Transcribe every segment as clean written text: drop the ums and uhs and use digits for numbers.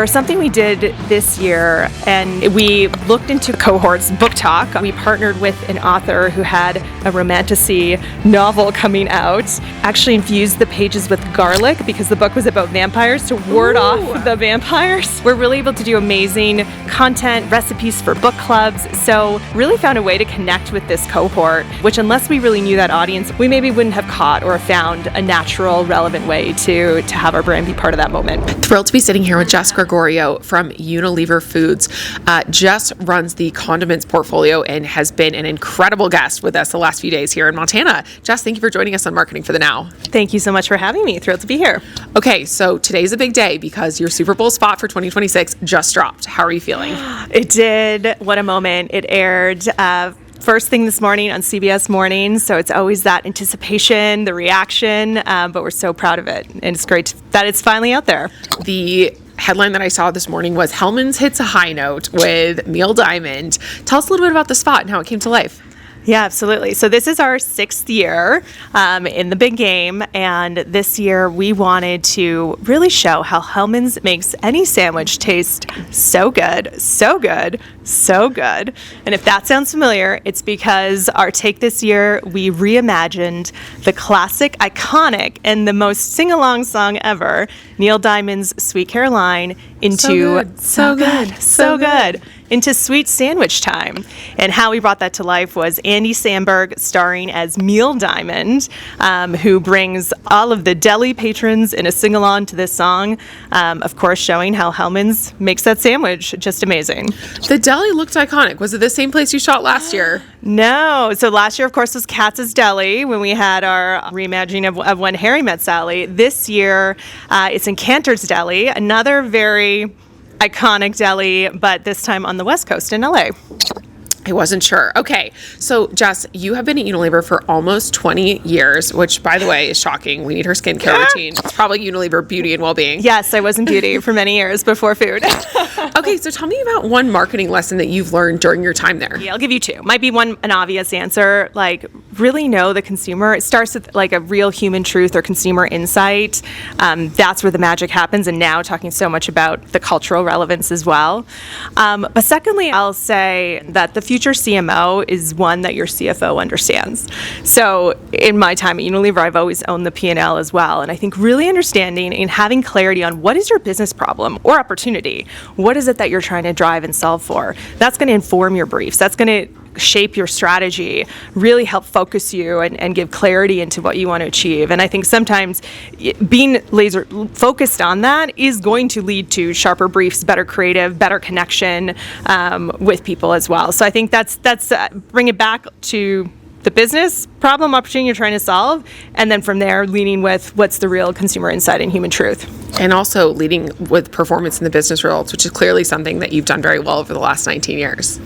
was something we did this year, and we looked into cohorts book talk. We partnered with an author who had a romantasy novel coming out, actually infused the pages with garlic because the book was about vampires to ward off the vampires. We're really able to do amazing content, recipes for book clubs, so really found a way to connect with this cohort, which unless we really knew that audience, we maybe wouldn't have caught or found a natural, relevant way to have our brand be part of that moment. Thrilled to be sitting here with Jess Gregorio from Unilever Foods. Jess runs the condiments portfolio and has been an incredible guest with us the last few days here in Montana. Jess, thank you for joining us on Marketing for the Now. Thank you so much for having me. Thrilled to be here. Okay, so today's a big day because your Super Bowl spot for 2026 just dropped. How are you feeling? It did. What a moment. It aired first thing this morning on CBS Mornings, so it's always that anticipation, the reaction, but we're so proud of it, and it's great that it's finally out there. The headline that I saw this morning was Hellmann's hits a high note with Neil Diamond. Tell us a little bit about the spot and how it came to life. Yeah, absolutely. So this is our 6th year in the big game, and this year we wanted to really show how Hellmann's makes any sandwich taste so good, so good, so good. And if that sounds familiar, it's because our take this year, we reimagined the classic, iconic, and the most sing-along song ever, Neil Diamond's Sweet Caroline, into so good. Into Sweet Sandwich Time. And how we brought that to life was Andy Samberg starring as Neil Diamond, who brings all of the deli patrons in a sing-along to this song, of course showing how Hellmann's makes that sandwich just amazing. The deli looked iconic. Was it the same place you shot last year? No. So last year, of course, was Katz's Deli when we had our reimagining of When Harry Met Sally. This year, it's in Cantor's Deli, another very iconic deli, but this time on the West Coast in LA. I wasn't sure. Okay, so Jess, you have been at Unilever for almost 20 years, which, by the way, is shocking. We need her skincare routine. It's probably Unilever Beauty and Wellbeing. Yes, I was in beauty for many years before food. Okay, so tell me about one marketing lesson that you've learned during your time there. Yeah, I'll give you two. Might be an obvious answer. Like, really know the consumer. It starts with like a real human truth or consumer insight. That's where the magic happens. And now talking so much about the cultural relevance as well. But secondly, I'll say that the future CMO is one that your CFO understands. So in my time at Unilever, I've always owned the P&L as well. And I think really understanding and having clarity on what is your business problem or opportunity, what is it that you're trying to drive and solve for, that's going to inform your briefs. That's going to shape your strategy, really help focus you and give clarity into what you want to achieve. And I think sometimes being laser focused on that is going to lead to sharper briefs, better creative, better connection with people as well. So I think that's bring it back to the business problem, opportunity you're trying to solve, and then from there leading with what's the real consumer insight and human truth. And also leading with performance in the business results, which is clearly something that you've done very well over the last 19 years.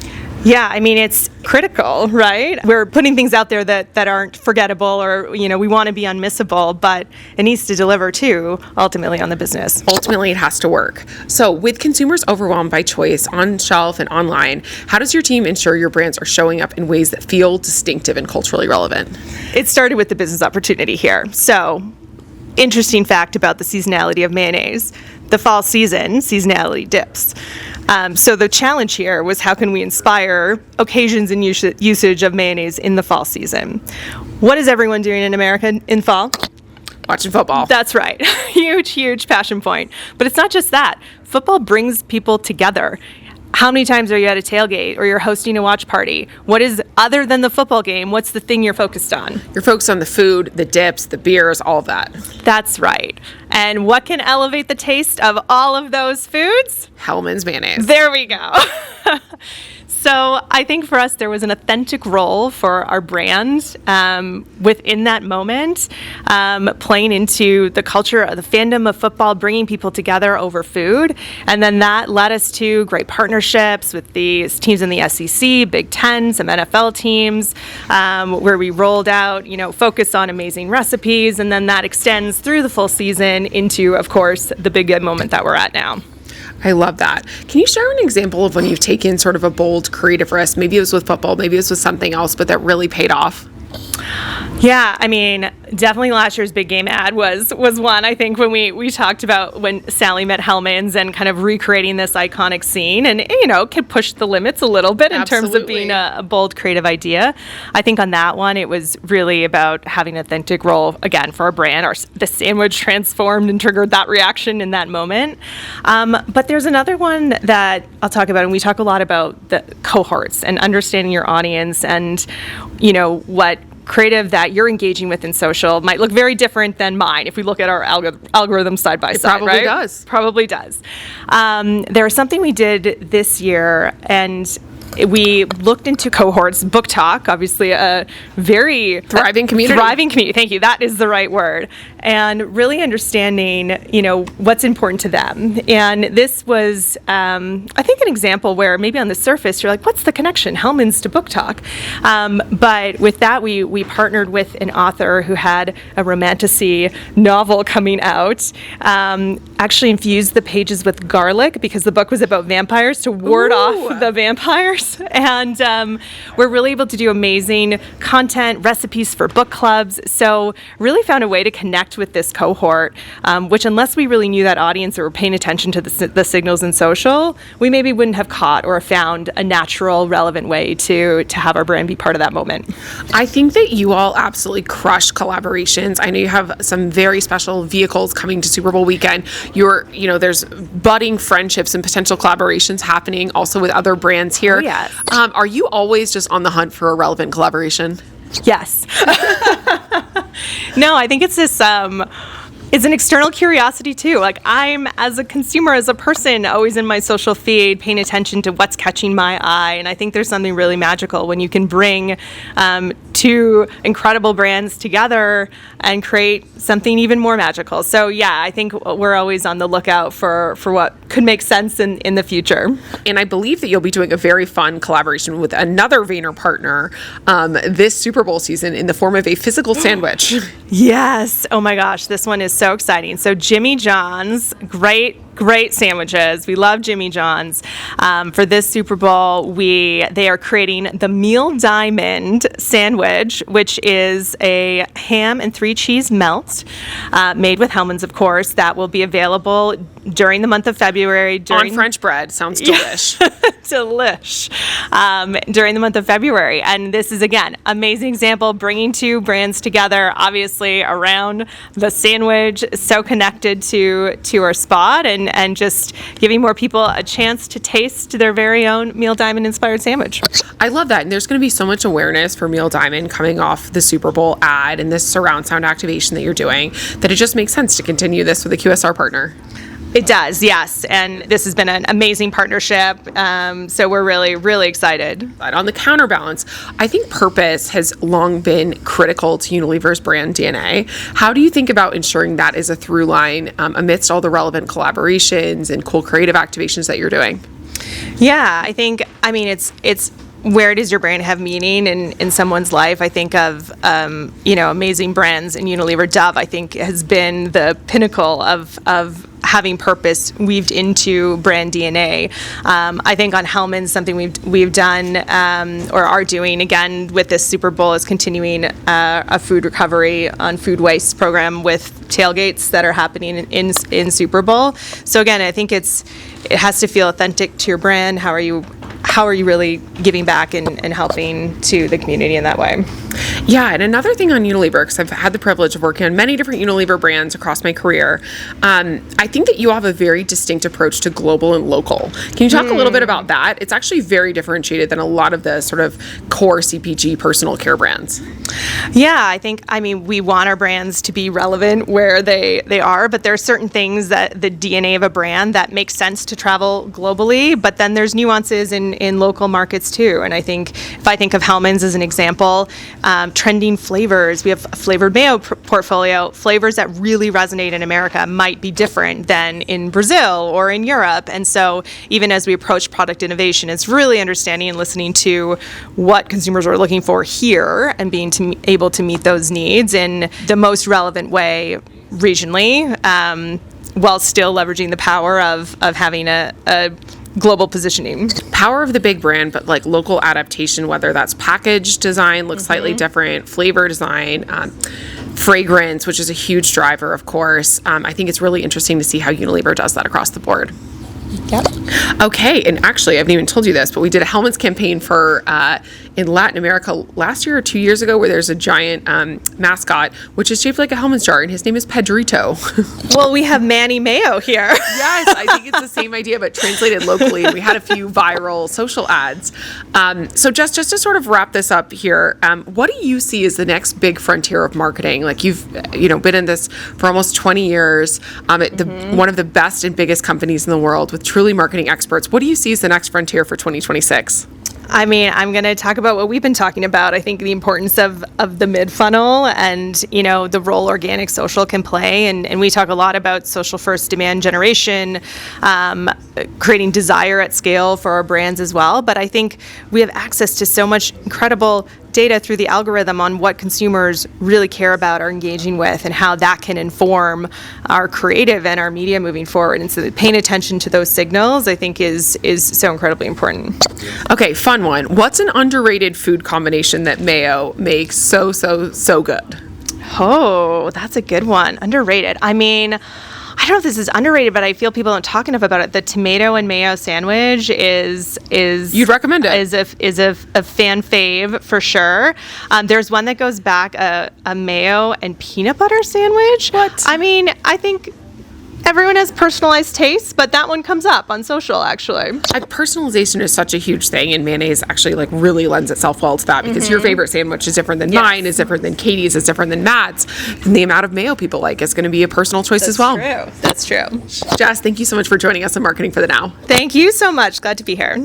Yeah, I mean, it's critical, right? We're putting things out there that aren't forgettable or, we want to be unmissable, but it needs to deliver too, ultimately, on the business. Ultimately, it has to work. So with consumers overwhelmed by choice on shelf and online, how does your team ensure your brands are showing up in ways that feel distinctive and culturally relevant? It started with the business opportunity here. So, interesting fact about the seasonality of mayonnaise. The fall season, seasonality dips. So the challenge here was how can we inspire occasions and usage of mayonnaise in the fall season? What is everyone doing in America in fall? Watching football. That's right. Huge passion point. But it's not just that. Football brings people together. How many times are you at a tailgate or you're hosting a watch party? What is, other than the football game, what's the thing you're focused on? You're focused on the food, the dips, the beers, all of that. That's right. And what can elevate the taste of all of those foods? Hellmann's mayonnaise. There we go. So I think for us, there was an authentic role for our brand within that moment, playing into the culture of the fandom of football, bringing people together over food. And then that led us to great partnerships with the teams in the SEC, Big Ten, some NFL teams, where we rolled out, focus on amazing recipes. And then that extends through the full season into, of course, the big moment that we're at now. I love that. Can you share an example of when you've taken sort of a bold creative risk? Maybe it was with football, maybe it was with something else, but that really paid off. Yeah, I mean, definitely last year's big game ad was one. I think when we talked about when Sally met Hellmann's and kind of recreating this iconic scene, and could push the limits a little bit in terms of being a bold, creative idea. I think on that one, it was really about having an authentic role again for our brand. The sandwich transformed and triggered that reaction in that moment. But there's another one that I'll talk about, and we talk a lot about the cohorts and understanding your audience, and what creative that you're engaging with in social might look very different than mine if we look at our algorithm side by side, probably right? does. Probably does. There was something we did this year, and we looked into cohorts, book talk, obviously a very thriving community. Thank you. That is the right word. And really understanding, what's important to them. And this was, I think, an example where maybe on the surface you're like, what's the connection, Hellmann's to book talk? But with that, we partnered with an author who had a romantasy novel coming out. Actually infused the pages with garlic because the book was about vampires to ward off the vampires. And we're really able to do amazing content, recipes for book clubs. So really found a way to connect with this cohort, which unless we really knew that audience or were paying attention to the signals in social, we maybe wouldn't have caught or found a natural, relevant way to have our brand be part of that moment. I think that you all absolutely crush collaborations. I know you have some very special vehicles coming to Super Bowl weekend. There's budding friendships and potential collaborations happening also with other brands here. Oh, yes. Are you always just on the hunt for a relevant collaboration? Yes. No, I think it's this, it's an external curiosity too. Like I'm, as a consumer, as a person, always in my social feed, paying attention to what's catching my eye. And I think there's something really magical when you can bring two incredible brands together and create something even more magical. So yeah, I think we're always on the lookout for what could make sense in the future. And I believe that you'll be doing a very fun collaboration with another Vayner partner this Super Bowl season in the form of a physical sandwich. Yes. Oh my gosh, this one is so exciting. So Jimmy John's, great sandwiches. We love Jimmy John's. For this Super Bowl, they are creating the Meal Diamond sandwich, which is a ham and 3 cheese melt made with Hellmann's, of course. That will be available during the month of February. On French bread. Sounds delish. Delish. During the month of February. And this is, again, amazing example, bringing two brands together, obviously around the sandwich, so connected to our spot, and just giving more people a chance to taste their very own Meal Diamond inspired sandwich. I love that. And there's going to be so much awareness for Meal Diamond coming off the Super Bowl ad and this surround sound activation that you're doing, that it just makes sense to continue this with a QSR partner. It does, yes. And this has been an amazing partnership. So we're really, really excited. But on the counterbalance, I think purpose has long been critical to Unilever's brand DNA. How do you think about ensuring that is a through line amidst all the relevant collaborations and cool creative activations that you're doing? Yeah, it's where does your brand have meaning in someone's life? I think of, amazing brands, and Unilever Dove, I think, has been the pinnacle of having purpose weaved into brand DNA. I think on Hellmann's, something we've done or are doing again with this Super Bowl is continuing a food recovery on food waste program with tailgates that are happening in Super Bowl. So again, I think it has to feel authentic to your brand. How are you really giving back and helping to the community in that way? Yeah, and another thing on Unilever, because I've had the privilege of working on many different Unilever brands across my career, I think that you have a very distinct approach to global and local. Can you talk a little bit about that? It's actually very differentiated than a lot of the sort of core CPG personal care brands. Yeah, we want our brands to be relevant where they are, but there are certain things that the DNA of a brand that makes sense to travel globally, but then there's nuances in local markets too. And I think if I think of Hellmann's as an example, trending flavors, we have a flavored mayo portfolio. Flavors that really resonate in America might be different than in Brazil or in Europe. And so even as we approach product innovation, it's really understanding and listening to what consumers are looking for here and being able to meet those needs in the most relevant way regionally, while still leveraging the power of having a global positioning. Power of the big brand, but like local adaptation, whether that's package design looks slightly different, flavor design, fragrance, which is a huge driver, of course. I think it's really interesting to see how Unilever does that across the board. Yep. Okay, and actually, I haven't even told you this, but we did a helmets campaign for in Latin America last year or 2 years ago, where there's a giant mascot, which is shaped like a helmet jar, and his name is Pedrito. Well, we have Manny Mayo here. Yes, I think it's the same idea, but translated locally. And we had a few viral social ads. So just to sort of wrap this up here, what do you see as the next big frontier of marketing? Like you've been in this for almost 20 years, at one of the best and biggest companies in the world with truly marketing experts. What do you see as the next frontier for 2026? I mean, I'm going to talk about what we've been talking about. I think the importance of the mid-funnel and, the role organic social can play. And we talk a lot about social first demand generation, creating desire at scale for our brands as well. But I think we have access to so much incredible data through the algorithm on what consumers really care about, are engaging with, and how that can inform our creative and our media moving forward. And so paying attention to those signals, I think, is so incredibly important. Okay, fun one. What's an underrated food combination that Mayo makes so good? Oh, that's a good one. Underrated. I mean, I don't know if this is underrated, but I feel people don't talk enough about it. The tomato and mayo sandwich is you'd recommend it? Is a fan fave for sure. There's one that goes back, a mayo and peanut butter sandwich. What? I mean, I think everyone has personalized tastes, but that one comes up on social, actually. Personalization is such a huge thing, and mayonnaise actually really lends itself well to that, because your favorite sandwich is different than mine, is different than Katie's, is different than Matt's, and the amount of mayo people like is going to be a personal choice as well. That's true. Jess, thank you so much for joining us on Marketing for the Now. Thank you so much. Glad to be here.